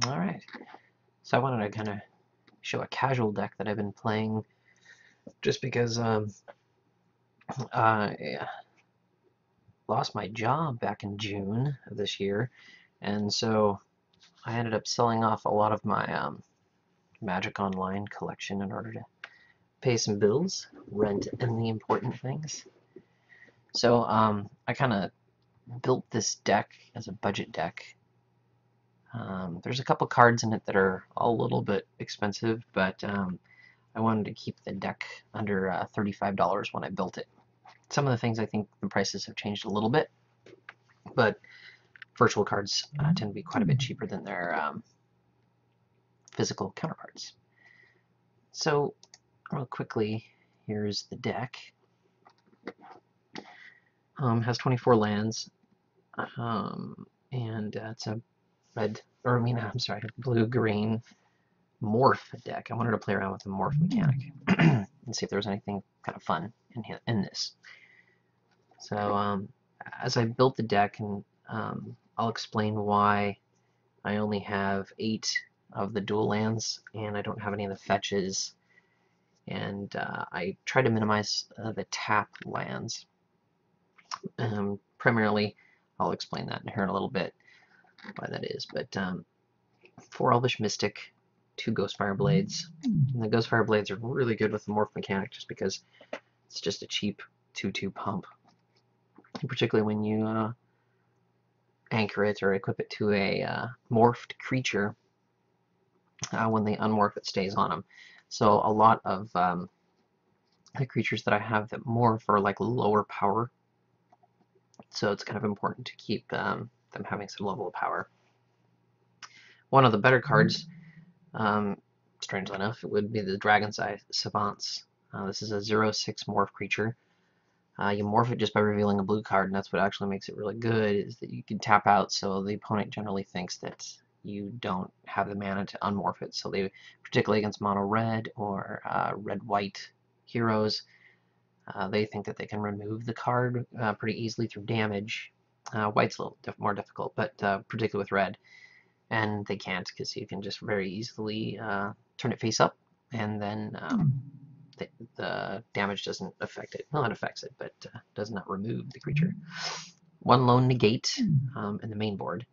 Alright, so I wanted to kind of show a casual deck that I've been playing just because I lost my job back in June of this year, and so I ended up selling off a lot of my Magic Online collection in order to pay some bills, rent, and the important things. So I kind of built this deck as a budget deck. There's a couple cards in it that are a little bit expensive, but I wanted to keep the deck under $35 when I built it. Some of the things I think the prices have changed a little bit, but virtual cards tend to be quite a bit cheaper than their physical counterparts. So real quickly, here's the deck. Has 24 lands, and it's a blue-green Morph deck. I wanted to play around with the Morph mechanic and see if there was anything kind of fun in this. So as I built the deck, and I'll explain why I only have 8 of the dual lands and I don't have any of the fetches, and I try to minimize the tap lands. Primarily, I'll explain that here in a little bit why that is, but 4 Elvish Mystic, 2 Ghostfire Blades. And the Ghostfire Blades are really good with the Morph mechanic just because it's just a cheap 2/2 pump. And particularly when you anchor it or equip it to a morphed creature, when they unmorph it stays on them. So a lot of the creatures that I have that morph are like lower power, so it's kind of important to keep them having some level of power. One of the better cards, strangely enough, it would be the Dragon's Eye Savants. This is a 0/6 morph creature. You morph it just by revealing a blue card, and that's what actually makes it really good, is that you can tap out, so the opponent generally thinks that you don't have the mana to unmorph it. So they, particularly against mono red or red-white heroes, they think that they can remove the card pretty easily through damage. White's a little more difficult, but particularly with red. And they can't, because you can just very easily turn it face up, and then the damage doesn't affect it. Well, it affects it, but does not remove the creature. 1 lone negate in the main board,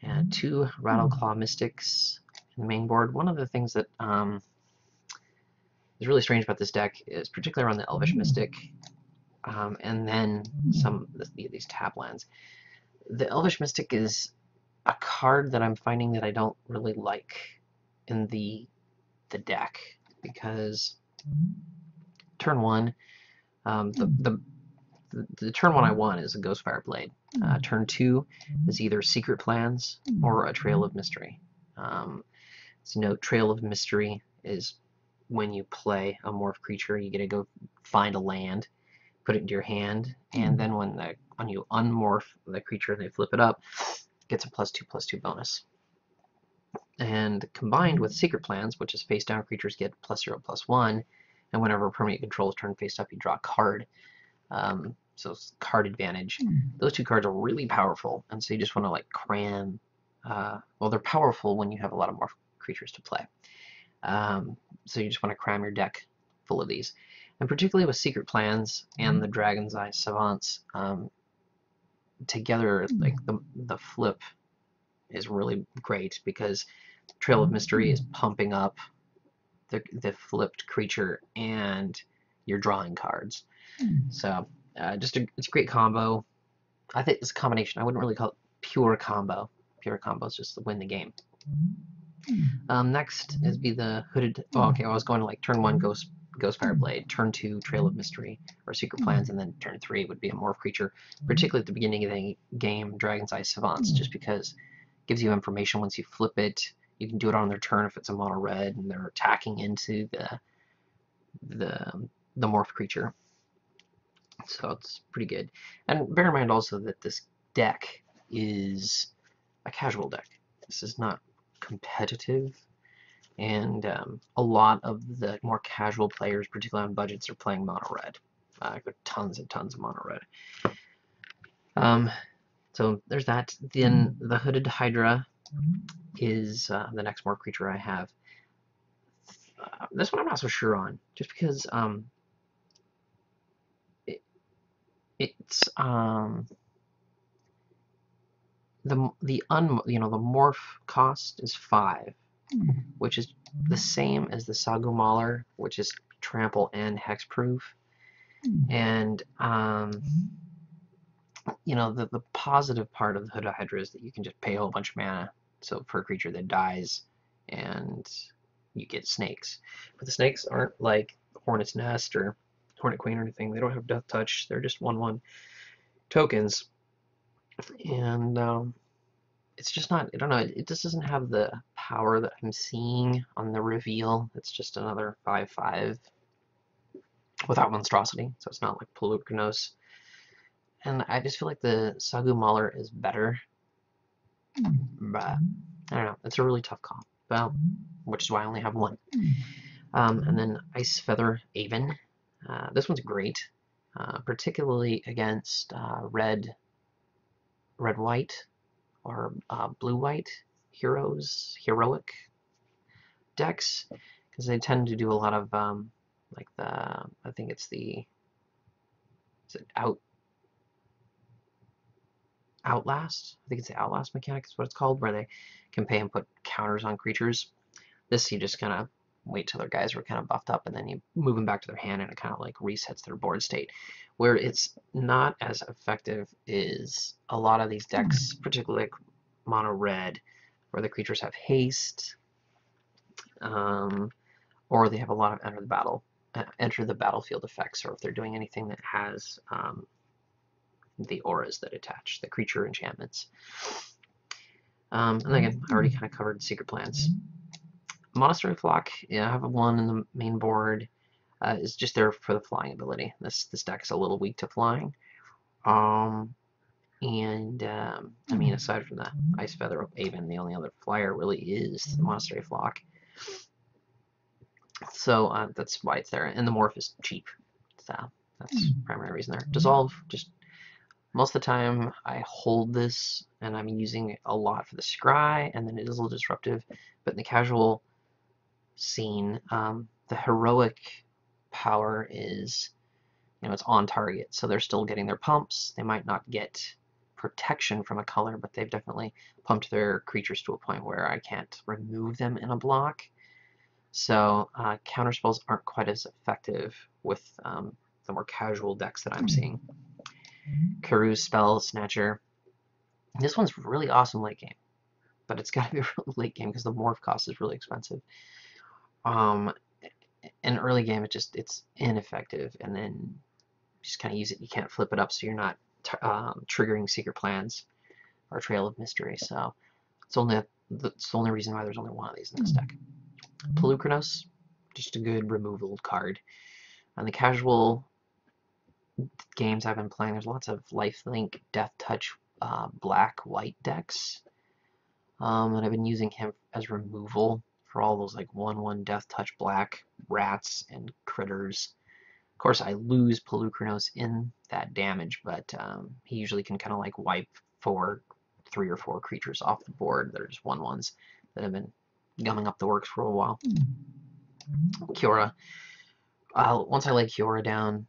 and 2 Rattleclaw Mystics in the main board. One of the things that is really strange about this deck is particularly around the Elvish Mystic, and then some of these tap lands. The Elvish Mystic is a card that I'm finding that I don't really like in the deck, because turn 1, the turn 1 I want is a Ghostfire Blade. Turn 2 is either Secret Plans or a Trail of Mystery. So note, Trail of Mystery is when you play a morph creature, you get to go find a land, put it into your hand, and then when you unmorph the creature and they flip it up, it gets a +2/+2 bonus. And combined with Secret Plans, which is face down creatures get +0/+1, and whenever a permanent controls turn face up, you draw a card. So it's card advantage. Those 2 cards are really powerful, and so you just want to like cram. Well, they're powerful when you have a lot of morph creatures to play. So you just want to cram your deck full of these, and particularly with Secret Plans and the Dragon's Eye Savants together, like the flip is really great, because Trail of Mystery is pumping up the flipped creature and you're drawing cards. So it's a great combo. I think it's a combination. I wouldn't really call it pure combo. Pure combo is just to win the game. Next is the hooded. Oh, okay. I was going to like turn 1 Ghostfire Blade, turn 2 Trail of Mystery or Secret Plans, and then turn 3 would be a morph creature. Particularly at the beginning of the game, Dragon's Eye Savants, just because it gives you information once you flip it. You can do it on their turn if it's a mono red and they're attacking into the morph creature. So it's pretty good. And bear in mind also that this deck is a casual deck. This is not competitive, and a lot of the more casual players, particularly on budgets, are playing mono red. Tons and tons of mono red. So there's that. Then the Hooded Hydra is the next Morph creature I have. This one I'm not so sure on, just because it's the morph cost is 5, which is the same as the Sagu Mauler, which is trample and hexproof. And the positive part of the Hooded Hydra is that you can just pay a whole bunch of mana, so for a creature that dies, and you get snakes. But the snakes aren't like Hornet's Nest or Hornet Queen or anything. They don't have Death Touch. They're just 1/1 tokens, and it's just not. I don't know. It just doesn't have the power that I'm seeing on the reveal. It's just another 5/5 without monstrosity, so it's not like Peluknos. And I just feel like the Sagu Mauler is better. But I don't know. It's a really tough call. Well, which is why I only have one. And then Ice Feather Aven. This one's great, particularly against red-white or blue-white heroic decks, because they tend to do a lot of like I think it's the Outlast. I think it's the Outlast mechanic is what it's called, where they can pay and put counters on creatures. This, you just kind of wait till their guys are kind of buffed up, and then you move them back to their hand, and it kind of like resets their board state. Where it's not as effective is a lot of these decks, particularly like mono red, where the creatures have haste, or they have a lot of enter the battlefield effects, or if they're doing anything that has the auras that attach, the creature enchantments. And again, I already kind of covered Secret Plans. Monastery Flock, yeah, I have one in the main board. Is just there for the flying ability. This deck is a little weak to flying. I mean, aside from the Ice Feather Aven, the only other flyer really is the Monastery Flock. So that's why it's there. And the morph is cheap. So that's the primary reason there. Dissolve, just most of the time I hold this and I'm using it a lot for the scry, and then it is a little disruptive. But in the casual scene, the heroic power is, it's on target, so they're still getting their pumps. They might not get protection from a color, but they've definitely pumped their creatures to a point where I can't remove them in a block. So counterspells aren't quite as effective with the more casual decks that I'm seeing. Karu's Spell Snatcher. This one's really awesome late game, but it's got to be a really late game because the morph cost is really expensive. In early game, it's ineffective, and then you just kind of use it. You can't flip it up, so you're not triggering Secret Plans or Trail of Mystery. So it's the only reason why there's only one of these in this deck. Peluknos, just a good removal card. On the casual games I've been playing, there's lots of lifelink, death touch, black-white decks, and I've been using him as removal for all those like 1/1 death touch black rats and critters. Of course, I lose Peluknos in that damage, but he usually can kind of like wipe 3 or 4 creatures off the board that are just 1/1s that have been gumming up the works for a while. Kiora. Once I lay Kiora down,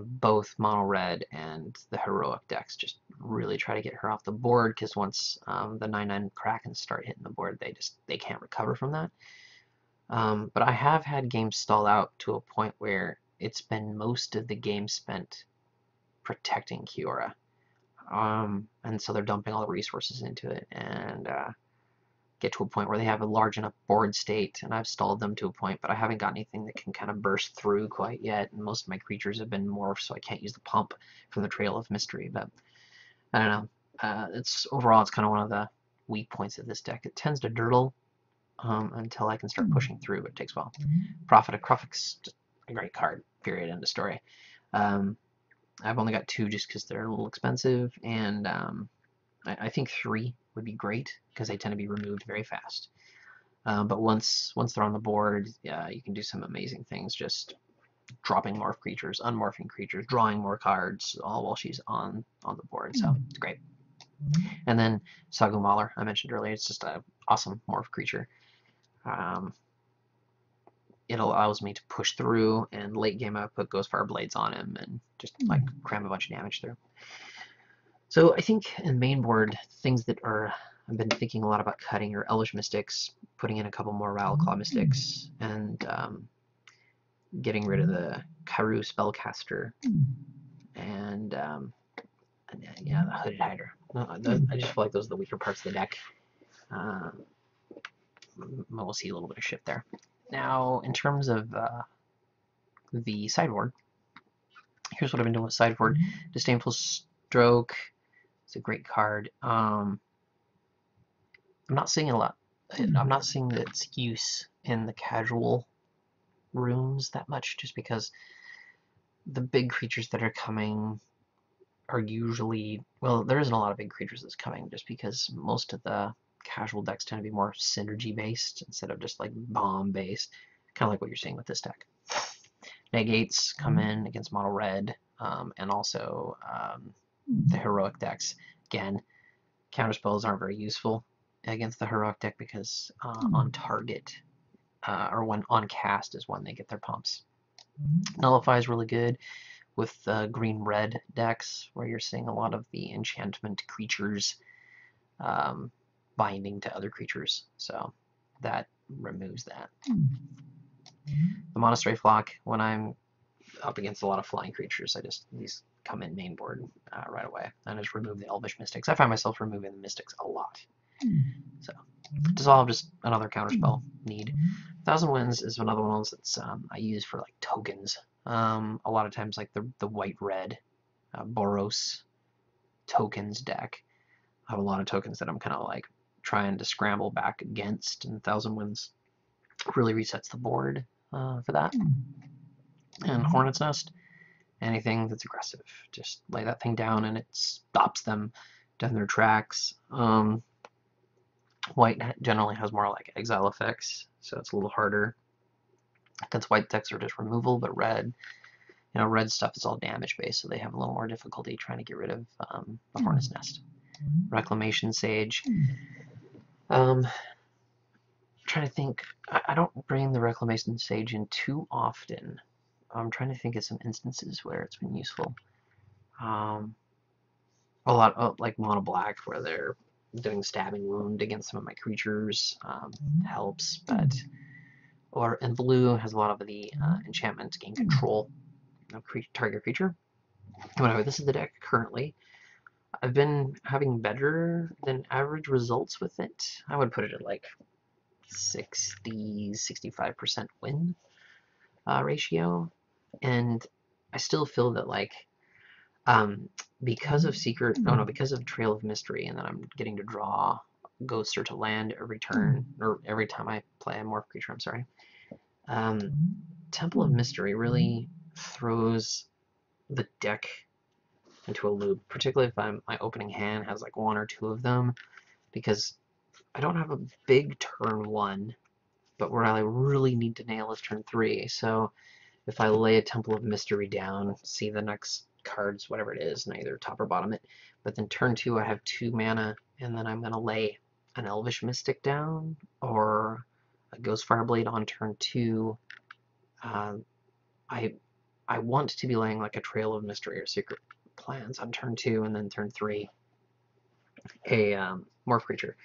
both mono red and the heroic decks just really try to get her off the board, because once the 9/9 Krakens start hitting the board, they can't recover from that. But I have had games stall out to a point where it's been most of the game spent protecting Kiora, and so they're dumping all the resources into it, and get to a point where they have a large enough board state, and I've stalled them to a point, but I haven't got anything that can kind of burst through quite yet, and most of my creatures have been morphed, so I can't use the pump from the Trail of Mystery. But I don't know. Overall, it's kind of one of the weak points of this deck. It tends to dirtle until I can start pushing through, but it takes a while. Prophet of Krufix, just a great card, period, end of story. I've only got 2 just because they're a little expensive, and I think 3 would be great because they tend to be removed very fast. But once they're on the board, you can do some amazing things, just dropping morph creatures, unmorphing creatures, drawing more cards, all while she's on the board. So it's great. And then Sagu Mauler, I mentioned earlier, it's just an awesome morph creature. Um, it allows me to push through, and late game I put Ghostfire Blades on him and just like cram a bunch of damage through. So I think in main board, things that are I've been thinking a lot about cutting are Elvish Mystics, putting in a couple more Rattleclaw Mystics, and getting rid of the Karu Spellcaster, and yeah, the Hooded Hydra. I just feel like those are the weaker parts of the deck. We'll see a little bit of shift there. Now, in terms of the sideboard, here's what I've been doing with sideboard. Disdainful Stroke. It's a great card. I'm not seeing a lot. I'm not seeing its use in the casual rooms that much, just because the big creatures that are coming are usually, well, there isn't a lot of big creatures that's coming, just because most of the casual decks tend to be more synergy based instead of just like bomb based, kind of like what you're seeing with this deck. Negates come in against mono red, and also the heroic decks. Again, counterspells aren't very useful against the heroic deck because on target or when on cast is when they get their pumps. Nullify is really good with green-red decks, where you're seeing a lot of the enchantment creatures binding to other creatures, so that removes that. The Monastery Flock, when I'm up against a lot of flying creatures, these come in main board right away, and I just remove the Elvish Mystics. I find myself removing the Mystics a lot. So Dissolve, just another counterspell need. Thousand Winds is another one of those that's I use for like tokens. A lot of times, like the white-red Boros tokens deck, I have a lot of tokens that I'm kind of like trying to scramble back against, and Thousand Winds really resets the board for that. And Hornet's Nest, anything that's aggressive, just lay that thing down and it stops them dead in their tracks. White generally has more like exile effects, so it's a little harder. Against white decks are just removal, but red, red stuff is all damage based, so they have a little more difficulty trying to get rid of the Hornet's Nest. Reclamation Sage. Trying to think. I don't bring the Reclamation Sage in too often. I'm trying to think of some instances where it's been useful. A lot of like mono black, where they're doing stabbing wound against some of my creatures, helps, but and blue has a lot of the enchantment gain control of target creature. Anyway, this is the deck currently. I've been having better than average results with it. I would put it at like 60-65% win ratio, and I still feel that like because of because of Trail of Mystery, and then I'm getting to draw Ghost or to land every turn, or every time I play a morph creature, I'm sorry. Temple of Mystery really throws the deck into a loop, particularly if my opening hand has like one or two of them, because I don't have a big turn 1, but where I really need to nail is turn 3. So if I lay a Temple of Mystery down, see the next cards, whatever it is, and I either top or bottom it, but then turn 2 I have 2 mana, and then I'm going to lay an Elvish Mystic down, or a Ghostfire Blade on turn 2. I want to be laying like a Trail of Mystery or Secret Plans on turn 2, and then turn 3 a Morph creature.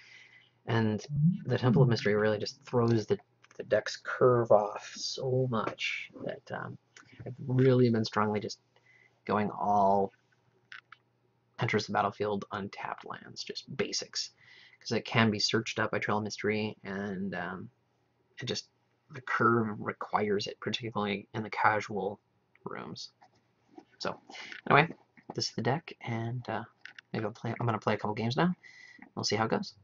And the Temple of Mystery really just throws the deck's curve off so much that I've really been strongly just going all enters the battlefield untapped lands, just basics, because it can be searched up by Trail of Mystery, and the curve requires it, particularly in the casual rooms. So anyway, this is the deck, and maybe I'm going to play a couple games now. We'll see how it goes.